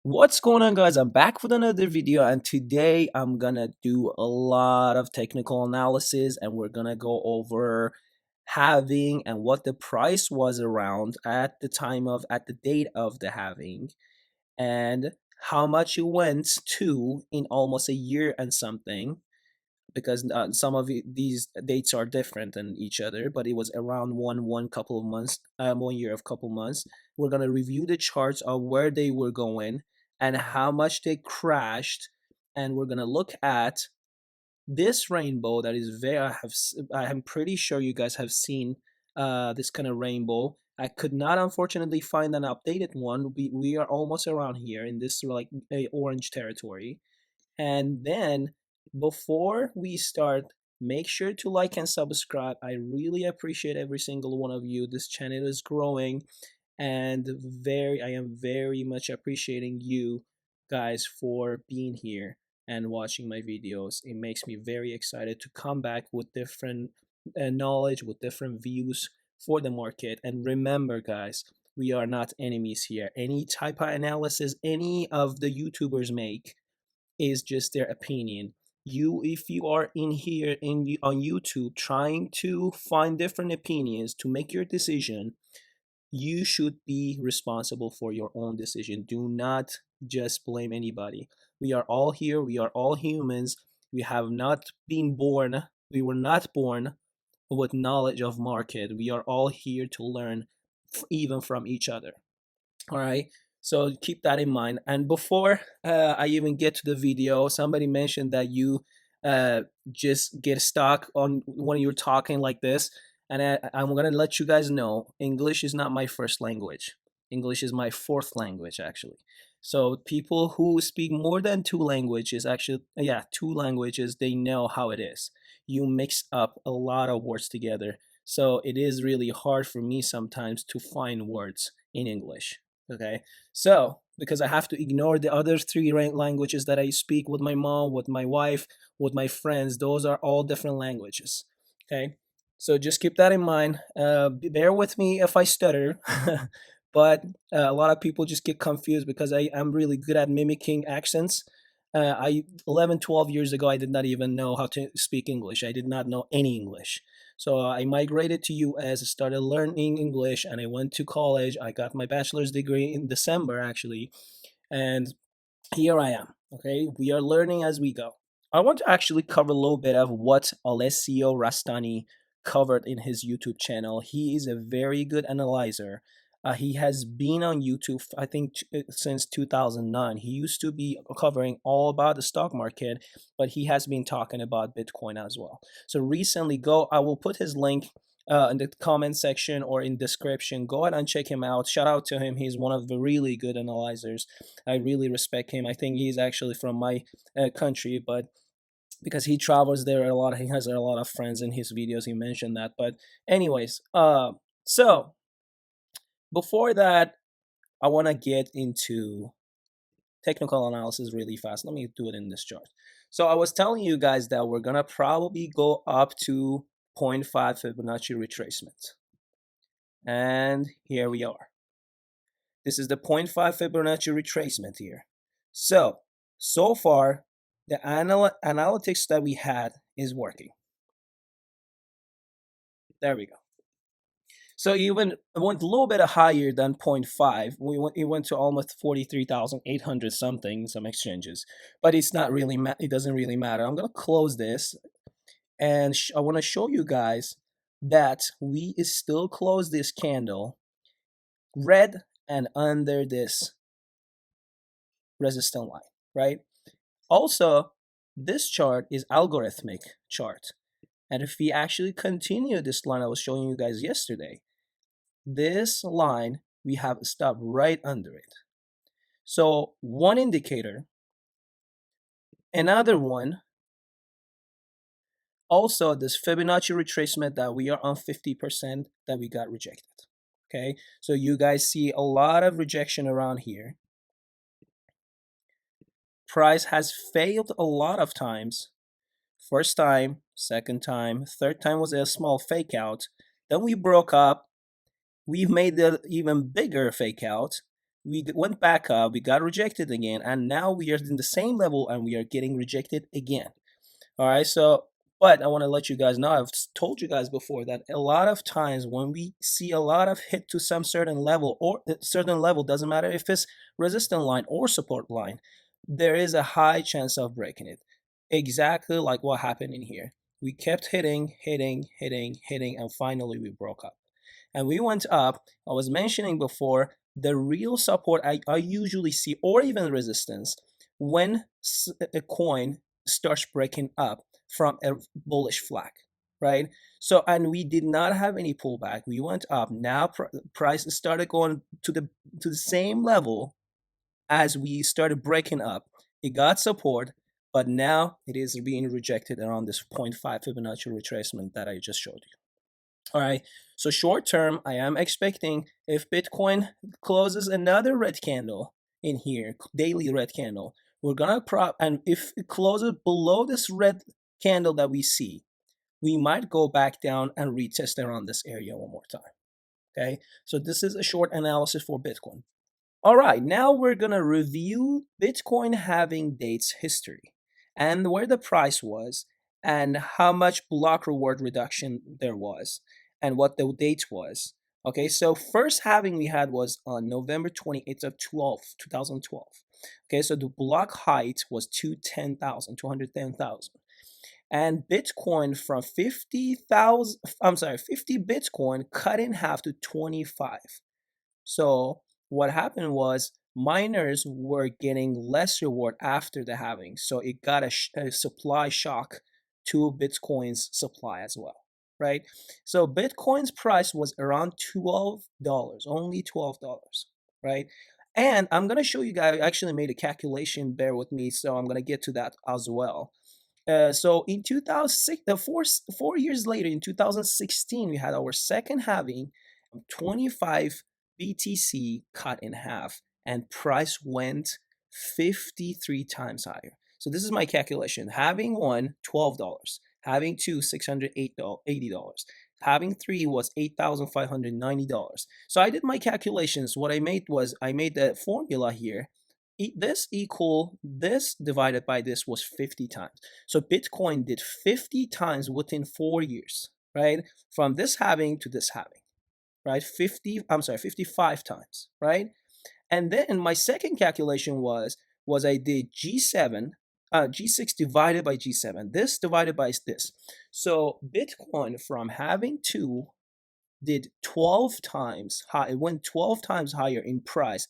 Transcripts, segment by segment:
What's going on, guys? I'm back with another video, and today I'm gonna do a lot of technical analysis, and we're gonna go over halving and what the price was around at the date of the halving, and how much it went to in almost a year and something, because some of these dates are different than each other, but it was around one couple of months, 1 year of couple months. We're gonna review the charts of where they were going and how much they crashed, and we're gonna look at this rainbow that is very. I'm pretty sure you guys have seen this kind of rainbow. I could not unfortunately find an updated one. We are almost around here in this like a orange territory. And then before we start, make sure to like and subscribe. I really appreciate every single one of you. This channel is growing, and I am very much appreciating you guys for being here and watching my videos. It makes me very excited to come back with different knowledge, with different views for the market. And remember, guys, we are not enemies here. Any type of analysis any of the YouTubers make is just their opinion. If you are in here on YouTube trying to find different opinions to make your decision, you should be responsible for your own decision. Do not just blame anybody. We are all here, we are all humans. We have not been born, we were not born with knowledge of market. We are all here to learn even from each other. All right. So keep that in mind. And before I even get to the video, somebody mentioned that you just get stuck on when you're talking like this. And I'm going to let you guys know English is not my first language. English is my fourth language, actually. So people who speak more than two languages, actually, yeah, two languages, they know how it is. You mix up a lot of words together. So it is really hard for me sometimes to find words in English. Okay, so because I have to ignore the other three languages that I speak with my mom, with my wife, with my friends, those are all different languages. Okay, so just keep that in mind. Bear with me if I stutter, but a lot of people just get confused because I'm really good at mimicking accents. 11, 12 years ago, I did not even know how to speak English. I did not know any English. So I migrated to US, started learning English, and I went to college. I got my bachelor's degree in December, actually, and here I am. Okay, we are learning as we go. I want to actually cover a little bit of what Alessio Rastani covered in his YouTube channel. He is a very good analyzer. He has been on YouTube, I think, since 2009. He used to be covering all about the stock market, but he has been talking about Bitcoin as well. So recently, I will put his link in the comment section or in description. Go ahead and check him out. Shout out to him. He's one of the really good analyzers. I really respect him. I think he's actually from my country, but because he travels there a lot, he has a lot of friends in his videos. He mentioned that. But anyways, so before that, I want to get into technical analysis really fast. Let me do it in this chart. So I was telling you guys that we're gonna probably go up to zero point 0.5 Fibonacci retracement. And here we are. This is the 0.5 Fibonacci retracement here. So far, the analytics that we had is working. There we go. So even went a little bit higher than 0.5. It went to almost 43,800 something, some exchanges. But it's not really, it doesn't really matter. I'm going to close this, and I want to show you guys that we still close this candle red and under this resistance line, right? Also, this chart is algorithmic chart. And if we actually continue this line I was showing you guys yesterday, this line, we have stopped right under it. So one indicator, another one, also this Fibonacci retracement that we are on 50% that we got rejected. Okay, so you guys see a lot of rejection around here. Price has failed a lot of times. First time, second time, third time was a small fake out. Then we broke up. We've made the even bigger fake out. went back up, we got rejected again, and now we are in the same level and we are getting rejected again. All right, so but I want to let you guys know, I've told you guys before that a lot of times when we see a lot of hit to some certain level, or a certain level, doesn't matter if it's resistance line or support line, there is a high chance of breaking it. Exactly like what happened in here. We kept hitting, and finally we broke up. And we went up. I was mentioning before, the real support I usually see, or even resistance, when a coin starts breaking up from a bullish flag, right? So, and we did not have any pullback. We went up. Now price started going to the same level as we started breaking up. It got support, but now it is being rejected around this zero point 0.5 Fibonacci retracement that I just showed you. All right. So short term, I am expecting if Bitcoin closes another red candle in here, daily red candle, we're gonna prop, and if it closes below this red candle that we see, we might go back down and retest around this area one more time. Okay. So this is a short analysis for Bitcoin. All right, now we're gonna review Bitcoin halving dates history and where the price was and how much block reward reduction there was and what the date was. Okay, so first halving we had was on November 28th of 2012. Okay, so the block height was 210,000. And Bitcoin from 50,000, I'm sorry, 50 Bitcoin cut in half to 25. So what happened was miners were getting less reward after the halving. So it got a supply shock to Bitcoin's supply as well, right? So Bitcoin's price was around $12, only $12, right? And I'm going to show you guys, I actually made a calculation, bear with me. So I'm going to get to that as well. So in 2006, 4 years later, in 2016, we had our second halving, 25 BTC cut in half, and price went 53 times higher. So this is my calculation. Having one, $12. Having two, $680. Having three was $8,590. So I did my calculations. What I made was I made the formula here. This equal this divided by this was 50 times. So Bitcoin did 50 times within 4 years, right? From this halving to this halving, right? 55 times, right? And then my second calculation was I did G7, G6 divided by G7, this divided by this. So Bitcoin from having two did 12 times high, it went 12 times higher in price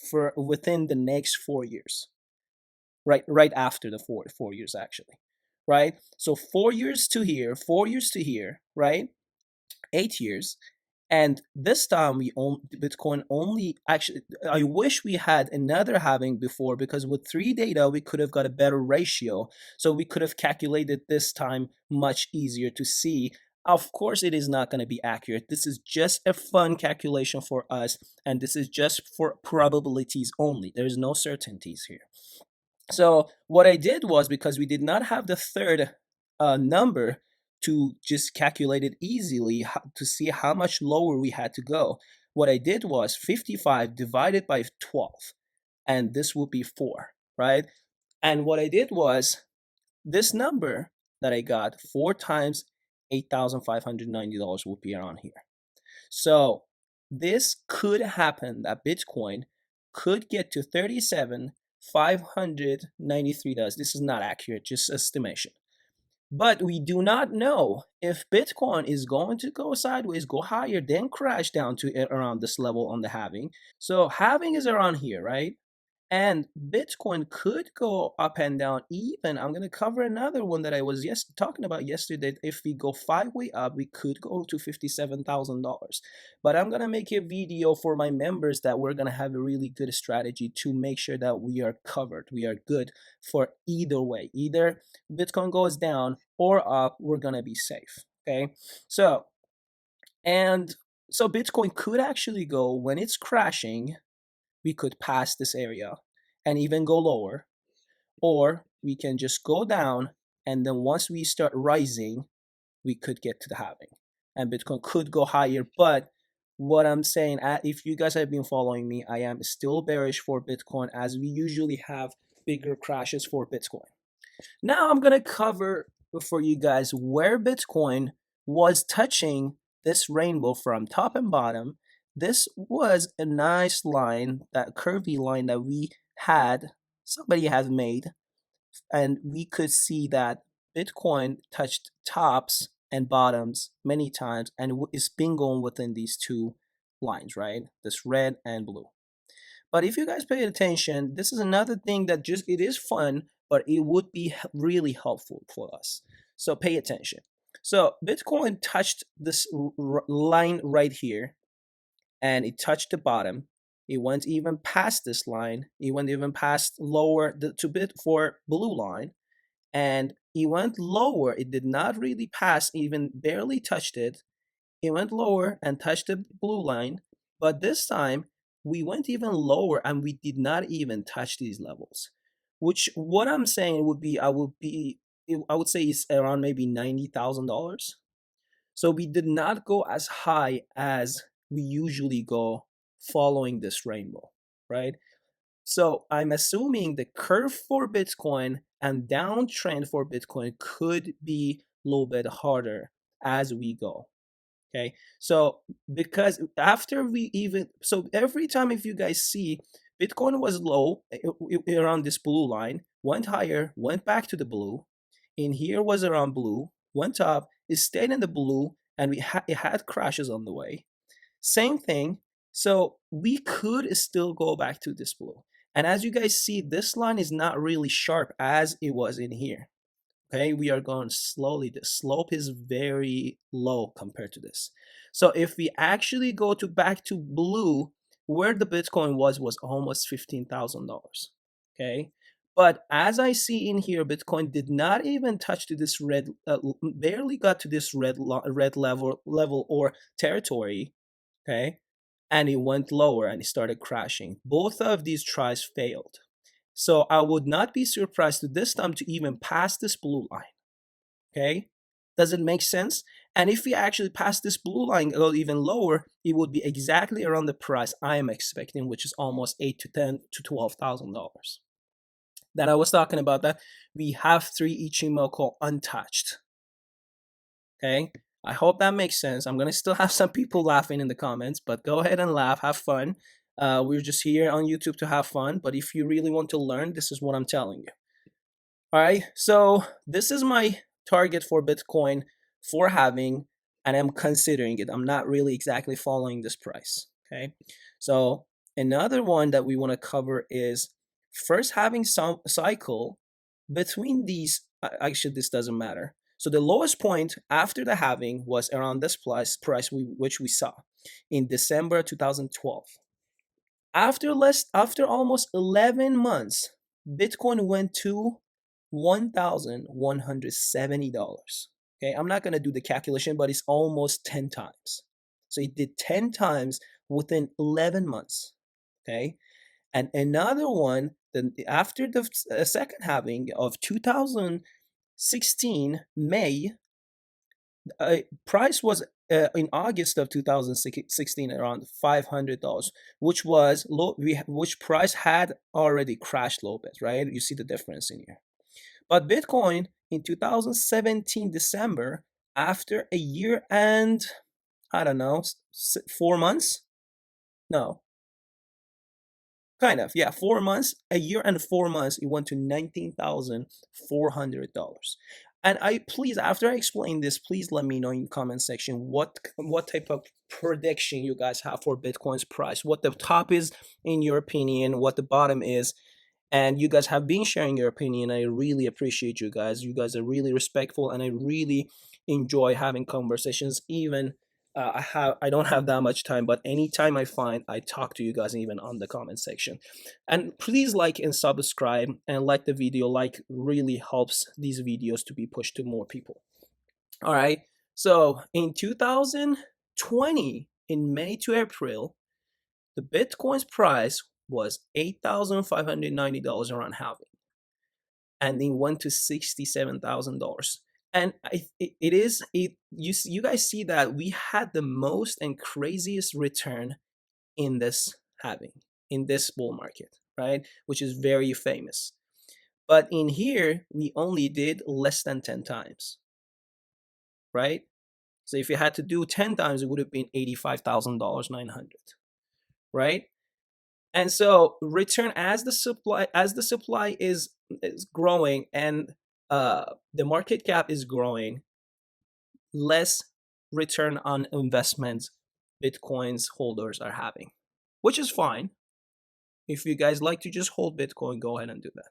for within the next 4 years, right after the four years actually, right? So 4 years to here, 4 years to here, right? 8 years. And this time we own Bitcoin only, actually I wish we had another halving before, because with 3 data we could have got a better ratio, so we could have calculated this time much easier to see. Of course it is not going to be accurate. This is just a fun calculation for us, and this is just for probabilities only. There's no certainties here. So what I did was, because we did not have the third number to just calculate it easily to see how much lower we had to go, what I did was 55 divided by 12, and this would be 4, right? And what I did was this number that I got, 4 times $8,590 would be around here. So this could happen, that Bitcoin could get to 37,593 dollars. This is not accurate, just estimation. But we do not know if Bitcoin is going to go sideways, go higher, then crash down to around this level on the halving. So halving is around here, right? And Bitcoin could go up and down. Even I'm going to cover another one that I was talking about yesterday. If we go 5-way up, we could go to $57,000. But I'm going to make a video for my members that we're going to have a really good strategy to make sure that we are covered. We are good for either way. Either Bitcoin goes down or up, we're going to be safe. Okay. So Bitcoin could actually go, when it's crashing, we could pass this area and even go lower, or we can just go down, and then once we start rising, we could get to the halving, and Bitcoin could go higher. But what I'm saying, if you guys have been following me, I am still bearish for Bitcoin, as we usually have bigger crashes for Bitcoin. Now I'm going to cover for you guys where Bitcoin was touching this rainbow from top and bottom. This was a nice line, that curvy line that somebody has made, and we could see that Bitcoin touched tops and bottoms many times, and it's been going within these two lines, right? This red and blue. But if you guys pay attention, this is another thing that just, it is fun, but it would be really helpful for us. So pay attention. So Bitcoin touched this line right here, and it touched the bottom. It went even past this line. It went even past lower the to bit for blue line, and it went lower. It did not really pass, even barely touched it. It went lower and touched the blue line, but this time we went even lower and we did not even touch these levels. Which, what I'm saying would be, I would say it's around maybe $90,000. So we did not go as high as we usually go following this rainbow, right? So I'm assuming the curve for Bitcoin and downtrend for Bitcoin could be a little bit harder as we go. Okay, so because after we even, so every time, if you guys see, Bitcoin was low around this blue line, went higher, went back to the blue, in here was around blue, went up, it stayed in the blue, and it had crashes on the way. Same thing. So we could still go back to this blue. And as you guys see, this line is not really sharp as it was in here. Okay, we are going slowly. The slope is very low compared to this. So if we actually go to back to blue, where the Bitcoin was almost $15,000. Okay, but as I see in here, Bitcoin did not even touch to this red, barely got to this red level or territory. Okay, and it went lower and it started crashing. Both of these tries failed. So I would not be surprised to this time to even pass this blue line. Okay, does it make sense? And if we actually pass this blue line, go even lower, it would be exactly around the price I am expecting, which is almost $8 to $10 to $12,000. That I was talking about, that we have 3 ichimoku untouched. Okay, I hope that makes sense. I'm gonna still have some people laughing in the comments, but go ahead and laugh, have fun. We're just here on YouTube to have fun, but if you really want to learn, this is what I'm telling you. All right, so this is my target for Bitcoin for halving, and I'm considering it. I'm not really exactly following this price. Okay, so another one that we want to cover is first halving some cycle between these. Actually, this doesn't matter. So the lowest point after the halving was around this price which we saw in December 2012. After almost 11 months, Bitcoin went to $1,170. Okay, I'm not gonna do the calculation, but it's almost 10 times. So it did 10 times within 11 months. Okay, and another one, then after the second halving of 2016 May, price was in August of 2016 around $500, which was low. Which price had already crashed a little bit, right? You see the difference in here. But Bitcoin in 2017 December, after a year and I don't know, 4 months? No, kind of, yeah, 4 months, a year and 4 months, it went to $19,400. And please, after I explain this, please let me know in the comment section what type of prediction you guys have for Bitcoin's price, what the top is in your opinion, what the bottom is. And you guys have been sharing your opinion. I really appreciate you guys. You guys are really respectful, and I really enjoy having conversations. Even I don't have that much time, but anytime I find, I talk to you guys, even on the comment section. And please like and subscribe and like the video. Like really helps these videos to be pushed to more people. All right. So in 2020, in May to April, the Bitcoin's price was $8,590 around halving, and it went to $67,000. And it is it you guys see that we had the most and craziest return in this having in this bull market, right? Which is very famous. But in here, we only did less than 10 times, right? So if you had to do 10 times, it would have been $85,000, 900, right? And so return as the supply is growing, and the market cap is growing, less return on investment Bitcoin's holders are having, which is fine. If you guys like to just hold Bitcoin, go ahead and do that.